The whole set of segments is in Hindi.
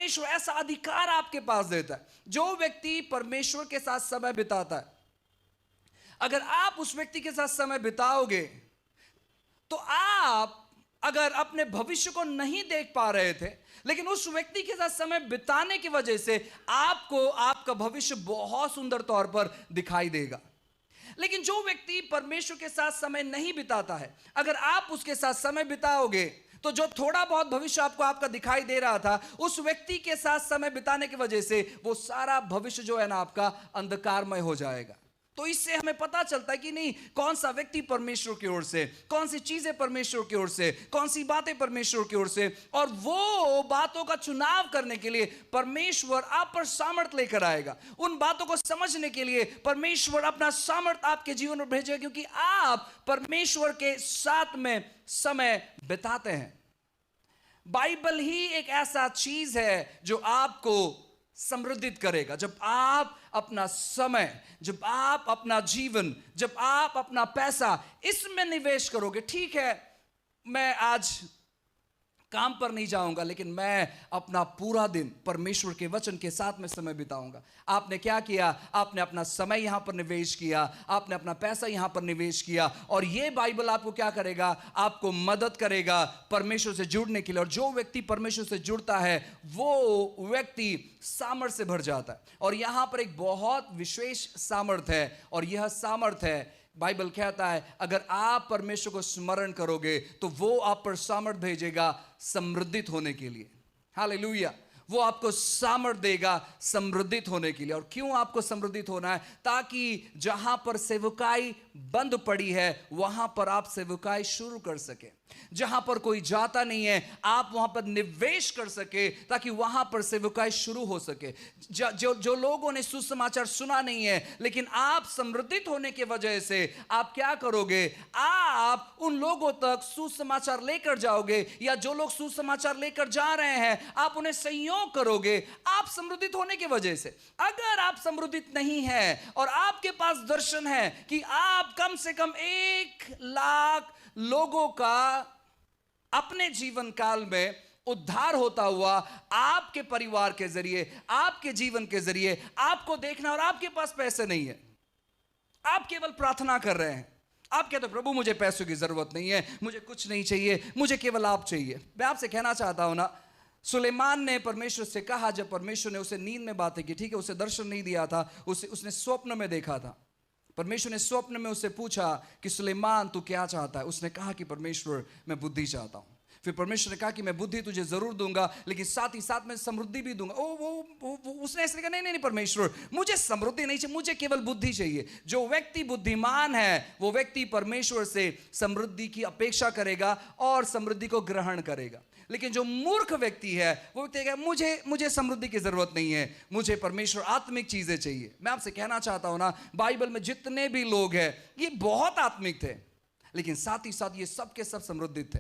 परमेश्वर ऐसा अधिकार आपके पास देता है। जो व्यक्ति परमेश्वर के साथ समय बिताता है, अगर आप उस व्यक्ति के साथ समय बिताओगे तो आप अगर अपने भविष्य को नहीं देख पा रहे थे, लेकिन उस व्यक्ति के साथ समय बिताने की वजह से आपको आपका भविष्य बहुत सुंदर तौर पर दिखाई देगा। लेकिन जो व्यक्ति परमेश्वर के साथ समय नहीं बिताता है, अगर आप उसके साथ समय बिताओगे तो जो थोड़ा बहुत भविष्य आपको आपका दिखाई दे रहा था, उस व्यक्ति के साथ समय बिताने की वजह से वो सारा भविष्य जो है ना आपका अंधकारमय हो जाएगा। तो इससे हमें पता चलता है कि नहीं, कौन सा व्यक्ति परमेश्वर की ओर से, कौन सी चीजें परमेश्वर की ओर से, कौन सी बातें परमेश्वर की ओर से, और वो बातों का चुनाव करने के लिए परमेश्वर आप पर सामर्थ्य लेकर आएगा। उन बातों को समझने के लिए परमेश्वर अपना सामर्थ्य आपके जीवन में भेजेगा, क्योंकि आप परमेश्वर के साथ में समय बिताते हैं। बाइबल ही एक ऐसा चीज है जो आपको समृद्धित करेगा। जब आप अपना समय, जब आप अपना जीवन, जब आप अपना पैसा इसमें निवेश करोगे, ठीक है मैं आज काम पर नहीं जाऊंगा, लेकिन मैं अपना पूरा दिन परमेश्वर के वचन के साथ में समय बिताऊंगा। आपने क्या किया? आपने अपना समय यहां पर निवेश किया, आपने अपना पैसा यहां पर निवेश किया, और ये बाइबल आपको क्या करेगा? आपको मदद करेगा परमेश्वर से जुड़ने के लिए। और जो व्यक्ति परमेश्वर से जुड़ता है वो व्यक्ति सामर्थ्य से भर जाता है। और यहां पर एक बहुत विशेष सामर्थ्य है, और यह सामर्थ्य है, बाइबल कहता है अगर आप परमेश्वर को स्मरण करोगे तो वो आप पर सामर्थ्य भेजेगा समृद्धित होने के लिए। हालेलुया। वो आपको सामर्थ्य देगा समृद्धित होने के लिए। और क्यों आपको समृद्धित होना है? ताकि जहां पर सेवकाई बंद पड़ी है वहां पर आप सेवकाई शुरू कर सके। जहां पर कोई जाता नहीं है आप वहां पर निवेश कर सके, ताकि वहां पर सेवकाई शुरू हो सके। जो लोगों ने सुसमाचार सुना नहीं है, लेकिन आप समृद्धित होने की वजह से आप क्या करोगे? आप उन लोगों तक सुसमाचार लेकर जाओगे, या जो लोग सुसमाचार लेकर जा रहे हैं आप उन्हें संयोग करोगे आप समृद्धित होने की वजह से। अगर आप समृद्धित नहीं है और आपके पास दर्शन है कि आप कम से कम 1,00,000 लोगों का अपने जीवन काल में उद्धार होता हुआ आपके परिवार के जरिए, आपके जीवन के जरिए आपको देखना, और आपके पास पैसे नहीं है, आप केवल प्रार्थना कर रहे हैं, आप कहते हो प्रभु मुझे पैसों की जरूरत नहीं है, मुझे कुछ नहीं चाहिए, मुझे केवल आप चाहिए। मैं आपसे कहना चाहता हूं ना, सुलेमान ने परमेश्वर से कहा, जब परमेश्वर ने उसे नींद में बातें की, ठीक है उसे दर्शन नहीं दिया था, उसने स्वप्न में देखा था। परमेश्वर ने स्वप्न में उससे पूछा कि सुलेमान तू क्या चाहता है? उसने कहा कि परमेश्वर मैं बुद्धि चाहता हूं। फिर परमेश्वर ने कहा कि मैं बुद्धि तुझे जरूर दूंगा, लेकिन साथ ही साथ मैं समृद्धि भी दूंगा। उसने ऐसे कहा नहीं परमेश्वर मुझे समृद्धि नहीं चाहिए, मुझे केवल बुद्धि चाहिए। जो व्यक्ति बुद्धिमान है वो व्यक्ति परमेश्वर से समृद्धि की अपेक्षा करेगा और समृद्धि को ग्रहण करेगा। लेकिन जो मूर्ख व्यक्ति है वो व्यक्ति कहेगा मुझे समृद्धि की जरूरत नहीं है, मुझे परमेश्वर आत्मिक चीजें चाहिए। मैं आपसे कहना चाहता हूं ना, बाइबल में जितने भी लोग हैं ये बहुत आत्मिक थे, लेकिन साथ ही साथ ये सब के सब समृद्धित थे।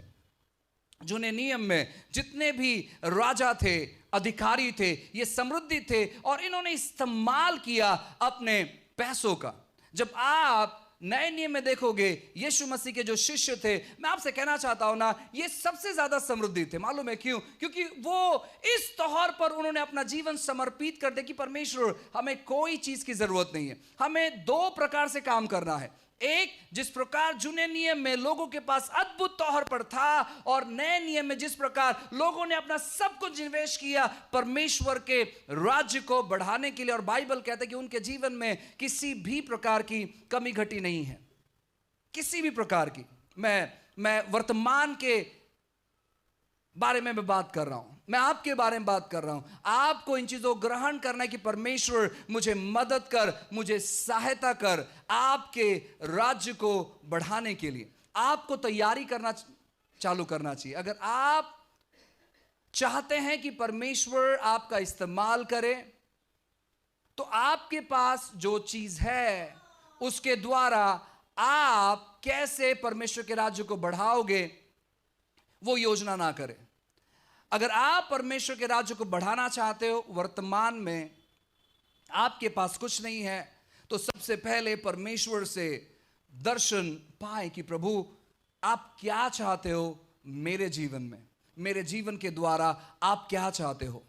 जूने नियम में जितने भी राजा थे, अधिकारी थे, ये समृद्धि थे, और इन्होंने इस्तेमाल किया अपने पैसों का। जब आप नए नियम में देखोगे यीशु मसीह के जो शिष्य थे, मैं आपसे कहना चाहता हूं ना, ये सबसे ज्यादा समृद्धि थे। मालूम है क्यों? क्योंकि वो इस तौर पर उन्होंने अपना जीवन समर्पित कर दिया कि परमेश्वर हमें कोई चीज की जरूरत नहीं है। हमें 2 प्रकार से काम करना है। एक, जिस प्रकार जूने नियम में लोगों के पास अद्भुत तौर पर था, और नए नियम में जिस प्रकार लोगों ने अपना सब कुछ निवेश किया परमेश्वर के राज्य को बढ़ाने के लिए। और बाइबल कहता है कि उनके जीवन में किसी भी प्रकार की कमी घटी नहीं है, किसी भी प्रकार की। मैं वर्तमान के बारे में मैं बात कर रहा हूं, मैं आपके बारे में बात कर रहा हूं। आपको इन चीजों को ग्रहण करना है कि परमेश्वर मुझे मदद कर, मुझे सहायता कर आपके राज्य को बढ़ाने के लिए। आपको तैयारी करना चालू करना चाहिए। अगर आप चाहते हैं कि परमेश्वर आपका इस्तेमाल करे, तो आपके पास जो चीज है उसके द्वारा आप कैसे परमेश्वर के राज्य को बढ़ाओगे वो योजना ना करें। अगर आप परमेश्वर के राज्य को बढ़ाना चाहते हो, वर्तमान में आपके पास कुछ नहीं है, तो सबसे पहले परमेश्वर से दर्शन पाए कि प्रभु आप क्या चाहते हो मेरे जीवन में, मेरे जीवन के द्वारा आप क्या चाहते हो।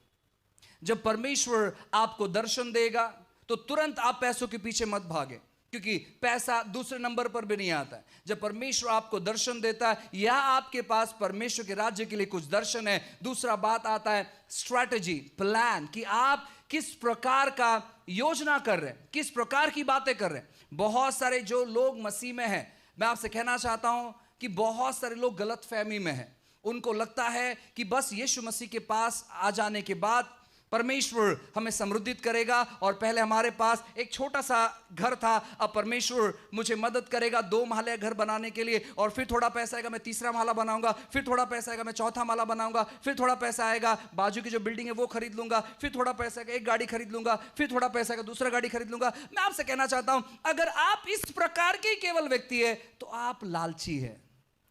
जब परमेश्वर आपको दर्शन देगा तो तुरंत आप पैसों के पीछे मत भागे, क्योंकि पैसा दूसरे नंबर पर भी नहीं आता है। जब परमेश्वर आपको दर्शन देता है या आपके पास परमेश्वर के राज्य के लिए कुछ दर्शन है, दूसरा बात आता है स्ट्रैटेजी, प्लान, कि आप किस प्रकार का योजना कर रहे हैं, किस प्रकार की बातें कर रहे हैं। बहुत सारे जो लोग मसीह में हैं, मैं आपसे कहना चाहता हूं कि बहुत सारे लोग गलत फहमी में हैं। उनको लगता है कि बस यीशु मसीह के पास आ जाने के बाद परमेश्वर हमें समृद्धित करेगा, और पहले हमारे पास एक छोटा सा घर था, अब परमेश्वर मुझे मदद करेगा 2 महले घर बनाने के लिए, और फिर थोड़ा पैसा आएगा मैं 3रा महला बनाऊंगा, फिर थोड़ा पैसा आएगा मैं 4था महला बनाऊंगा, फिर थोड़ा पैसा आएगा बाजू की जो बिल्डिंग है वो खरीद लूंगा, फिर थोड़ा पैसा आएगा एक गाड़ी खरीद लूंगा, फिर थोड़ा पैसा आएगा दूसरा गाड़ी खरीद लूंगा। मैं आपसे कहना चाहता हूं, अगर आप इस प्रकार के केवल व्यक्ति है तो आप लालची है,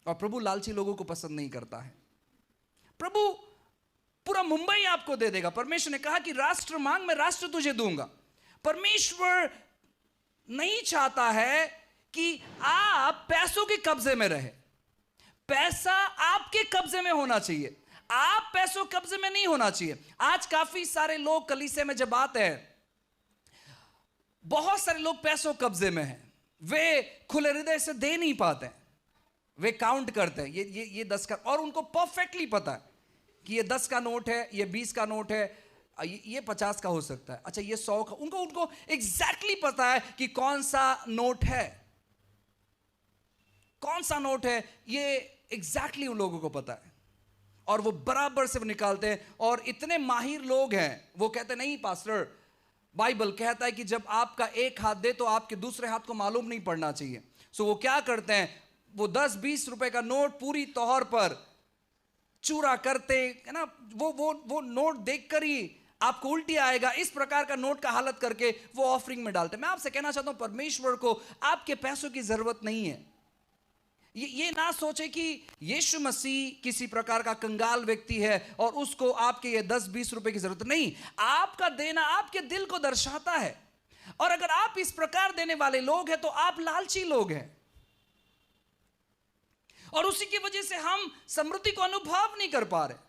और प्रभु लालची लोगों को पसंद नहीं करता है। प्रभु पूरा मुंबई आपको दे देगा। परमेश्वर ने कहा कि राष्ट्र मांग, मैं राष्ट्र तुझे दूंगा। परमेश्वर नहीं चाहता है कि आप पैसों के कब्जे में रहे। पैसा आपके कब्जे में होना चाहिए, आप पैसों कब्जे में नहीं होना चाहिए। आज काफी सारे लोग कलीसिया में जब आते हैं, बहुत सारे लोग पैसों कब्जे में हैं, वे खुले हृदय से दे नहीं पाते हैं, वे काउंट करते हैं ये 10 का, और उनको परफेक्टली पता है कि ये 10 का नोट है, ये 20 का नोट है, ये 50 का हो सकता है, अच्छा ये 100 का। उनको एग्जैक्टली पता है कि कौन सा नोट है, कौन सा नोट है, ये एग्जैक्टली उन लोगों को पता है, और वो बराबर से वो निकालते हैं। और इतने माहिर लोग हैं, वो कहते नहीं पास्टर, बाइबल कहता है कि जब आपका एक हाथ दे तो आपके दूसरे हाथ को मालूम नहीं पड़ना चाहिए। सो वो क्या करते हैं, वो 10-20 रुपए का नोट पूरी तौर पर चूरा करते है ना, वो नोट देखकर ही आपको उल्टी आएगा, इस प्रकार का नोट का हालत करके वो ऑफरिंग में डालते हैं। मैं आपसे कहना चाहता हूं, परमेश्वर को आपके पैसों की जरूरत नहीं है। ये ना सोचे कि यीशु मसीह किसी प्रकार का कंगाल व्यक्ति है और उसको आपके ये 10-20 रुपए की जरूरत नहीं। आपका देना आपके दिल को दर्शाता है, और अगर आप इस प्रकार देने वाले लोग हैं तो आप लालची लोग हैं, और उसी की वजह से हम समृद्धि को अनुभव नहीं कर पा रहे।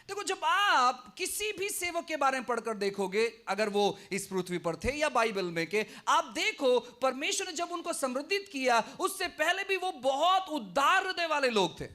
देखो, जब आप किसी भी सेवक के बारे में पढ़कर देखोगे, अगर वो इस पृथ्वी पर थे या बाइबल में के, आप देखो परमेश्वर ने जब उनको समृद्धित किया, उससे पहले भी वो बहुत उदार हृदय वाले लोग थे।